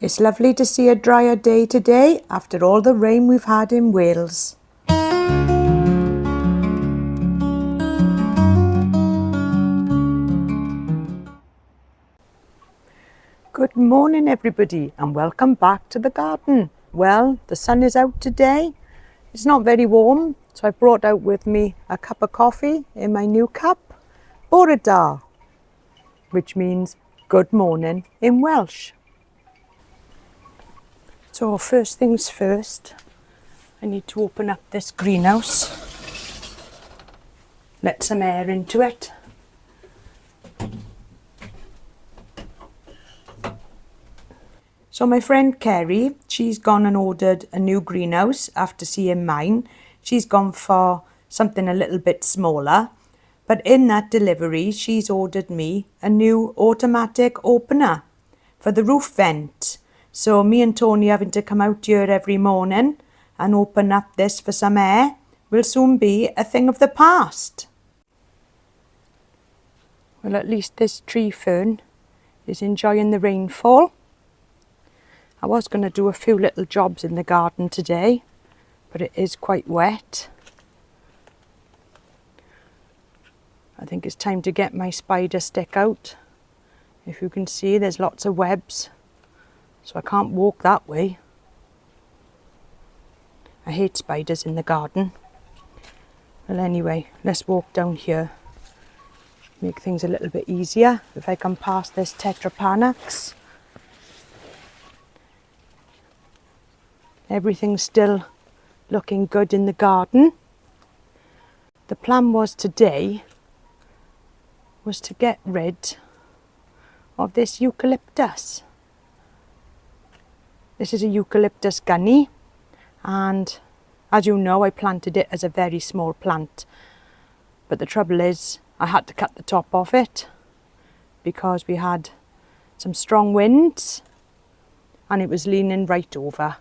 It's lovely to see a drier day today after all the rain we've had in Wales. Good morning everybody and welcome back to the garden. Well, the sun is out today. It's not very warm, so I've brought out with me a cup of coffee in my new cup, Bore da, which means good morning in Welsh. So first things first, I need to open up this greenhouse, let some air into it. So my friend Kerry, she's gone and ordered a new greenhouse after seeing mine. She's gone for something a little bit smaller, but in that delivery she's ordered me a new automatic opener for the roof vent. So me and Tony having to come out here every morning and open up this for some air will soon be a thing of the past. Well, at least this tree fern is enjoying the rainfall. I was going to do a few little jobs in the garden today, but it is quite wet. I think it's time to get my spider stick out. If you can see, there's lots of webs, so I can't walk that way. I hate spiders in the garden. Well, anyway, let's walk down here. Make things a little bit easier if I come past this tetrapanax. Everything's still looking good in the garden. The plan was today was to get rid of this eucalyptus. This is a Eucalyptus Gunni, and as you know, I planted it as a very small plant. But the trouble is, I had to cut the top off it because we had some strong winds and it was leaning right over.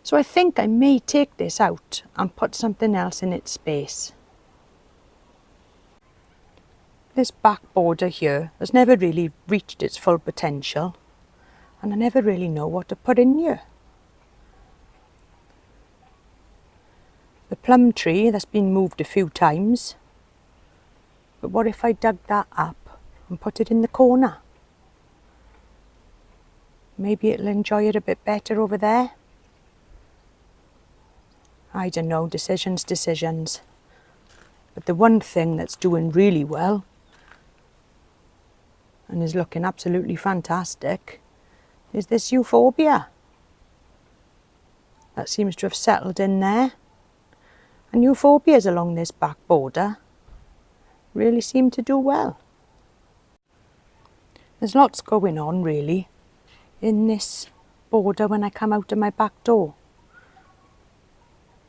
So I think I may take this out and put something else in its space. This back border here has never really reached its full potential, and I never really know what to put in here. The plum tree that's been moved a few times, but what if I dug that up and put it in the corner? Maybe it'll enjoy it a bit better over there. I don't know, decisions. But the one thing that's doing really well and is looking absolutely fantastic is this euphorbia. That seems to have settled in there. And euphorbias along this back border really seem to do well. There's lots going on really in this border when I come out of my back door.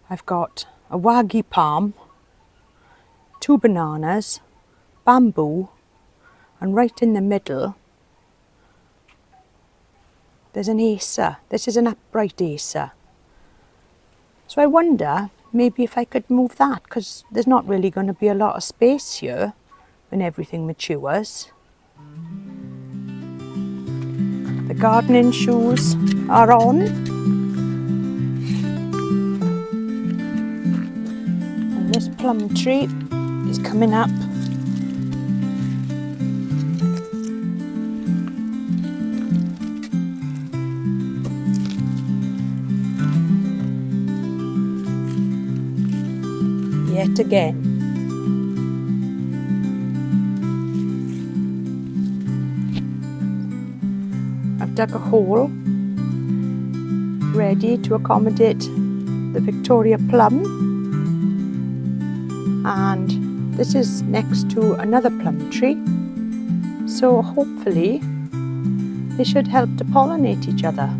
I've got a waggy palm, 2 bananas, bamboo, and right in the middle there's an Acer. This is an upright Acer. So I wonder maybe if I could move that, because there's not really going to be a lot of space here when everything matures. The gardening shoes are on. And this plum tree is coming up. Yet again. I've dug a hole ready to accommodate the Victoria plum, and this is next to another plum tree, so hopefully they should help to pollinate each other.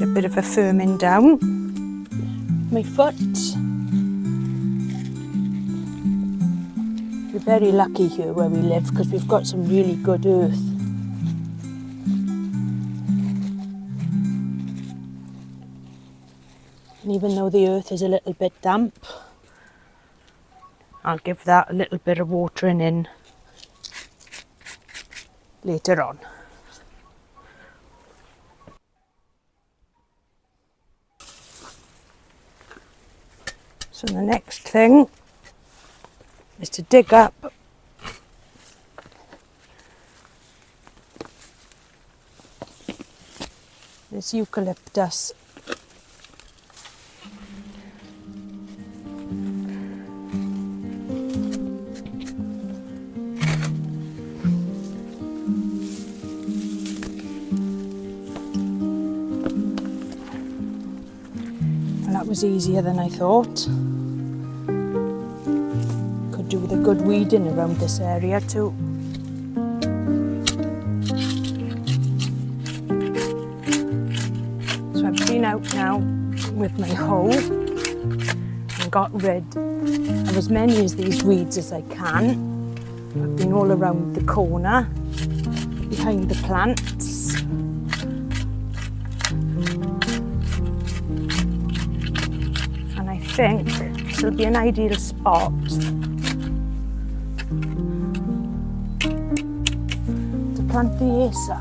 Get a bit of a firming down. My foot. We're very lucky here where we live because we've got some really good earth. And even though the earth is a little bit damp, I'll give that a little bit of watering in later on. So the next thing is to dig up this eucalyptus. And that was easier than I thought. Could do with a good weeding around this area too. So I've been out now with my hoe and got rid of as many of these weeds as I can. I've been all around the corner, behind the plants. And I think this will be an ideal spot to plant the Acer.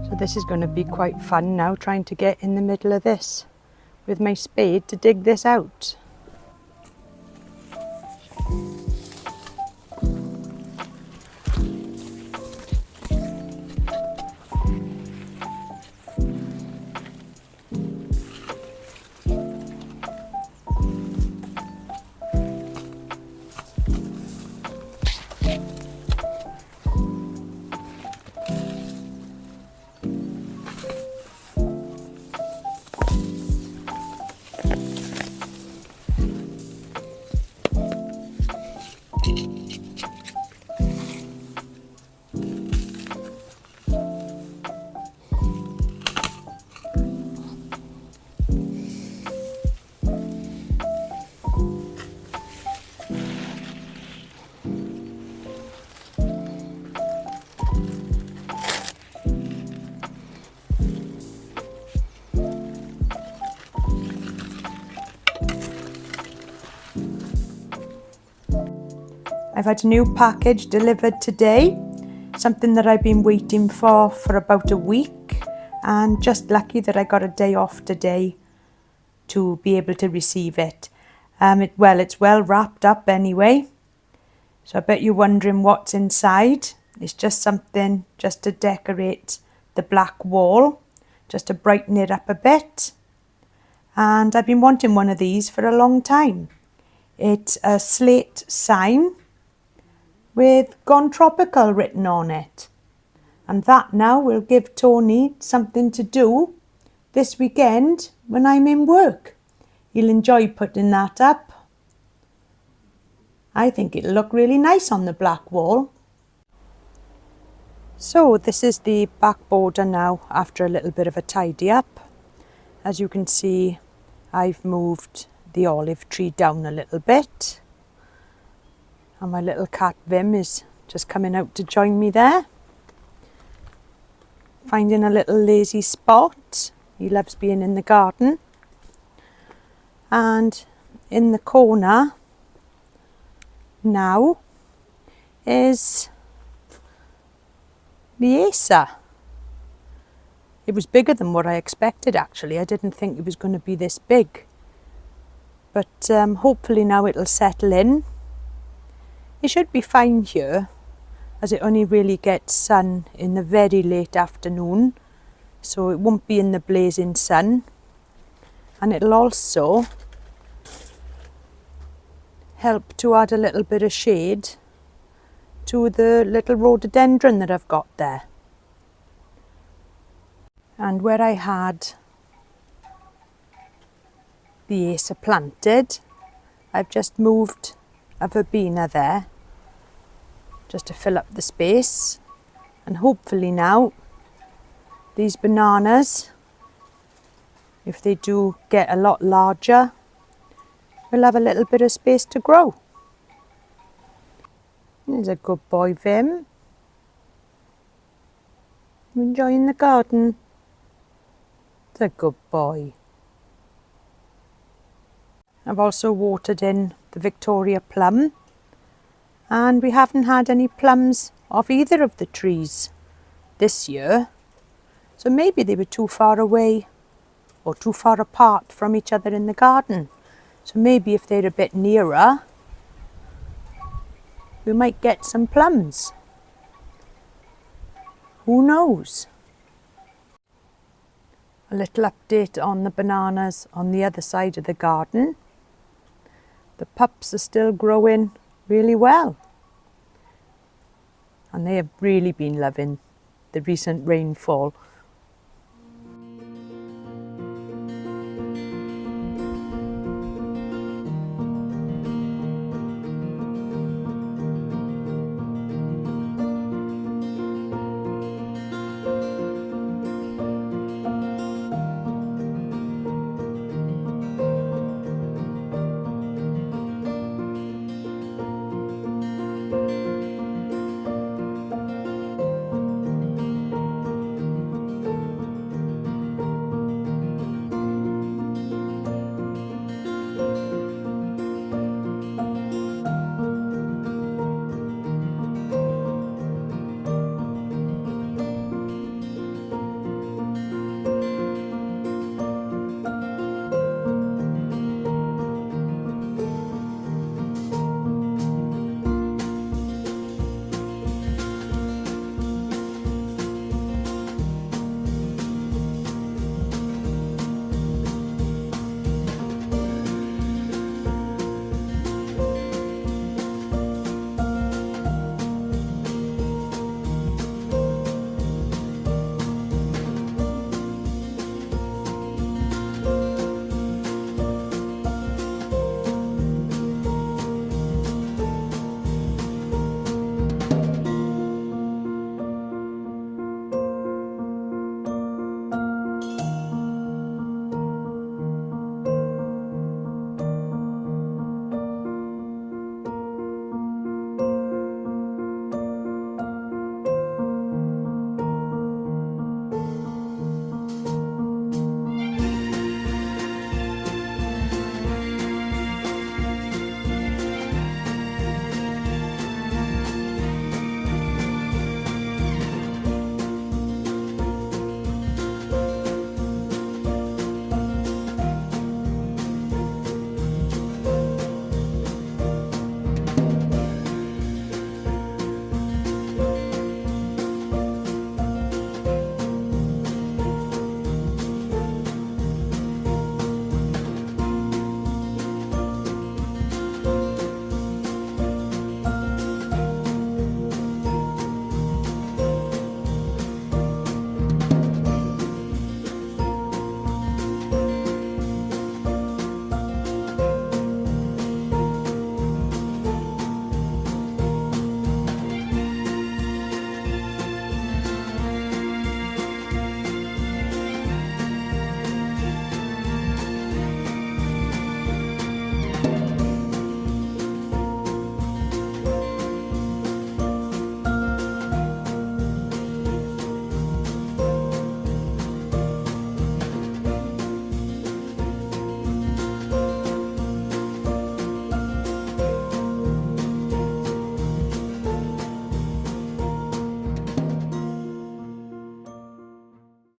So this is going to be quite fun now, trying to get in the middle of this with my spade to dig this out. I've had a new package delivered today, something that I've been waiting for about a week, and just lucky that I got a day off today to be able to receive it. It's well wrapped up anyway, so I bet you're wondering what's inside. It's just something just to decorate the black wall, just to brighten it up a bit, and I've been wanting one of these for a long time. It's a slate sign with Gone Tropical written on it. And that now will give Tony something to do this weekend when I'm in work. He'll enjoy putting that up. I think it'll look really nice on the black wall. So this is the back border now after a little bit of a tidy up. As you can see, I've moved the olive tree down a little bit. And my little cat Vim is just coming out to join me there. Finding a little lazy spot. He loves being in the garden. And in the corner now is the Acer. It was bigger than what I expected actually. I didn't think it was going to be this big. But hopefully now it'll settle in. It should be fine here, as it only really gets sun in the very late afternoon, so it won't be in the blazing sun. And it'll also help to add a little bit of shade to the little rhododendron that I've got there. And where I had the Acer planted, I've just moved a Verbena there, just to fill up the space, and hopefully now These bananas, if they do get a lot larger, we'll have a little bit of space to grow. Here's a good boy, Vim. Enjoying the garden. It's a good boy. I've also watered in the Victoria plum, and we haven't had any plums off either of the trees this year. So maybe they were too far away or too far apart from each other in the garden. So maybe if they're a bit nearer, we might get some plums. Who knows? A little update on the bananas on the other side of the garden. The pups are still growing really well. And they have really been loving the recent rainfall.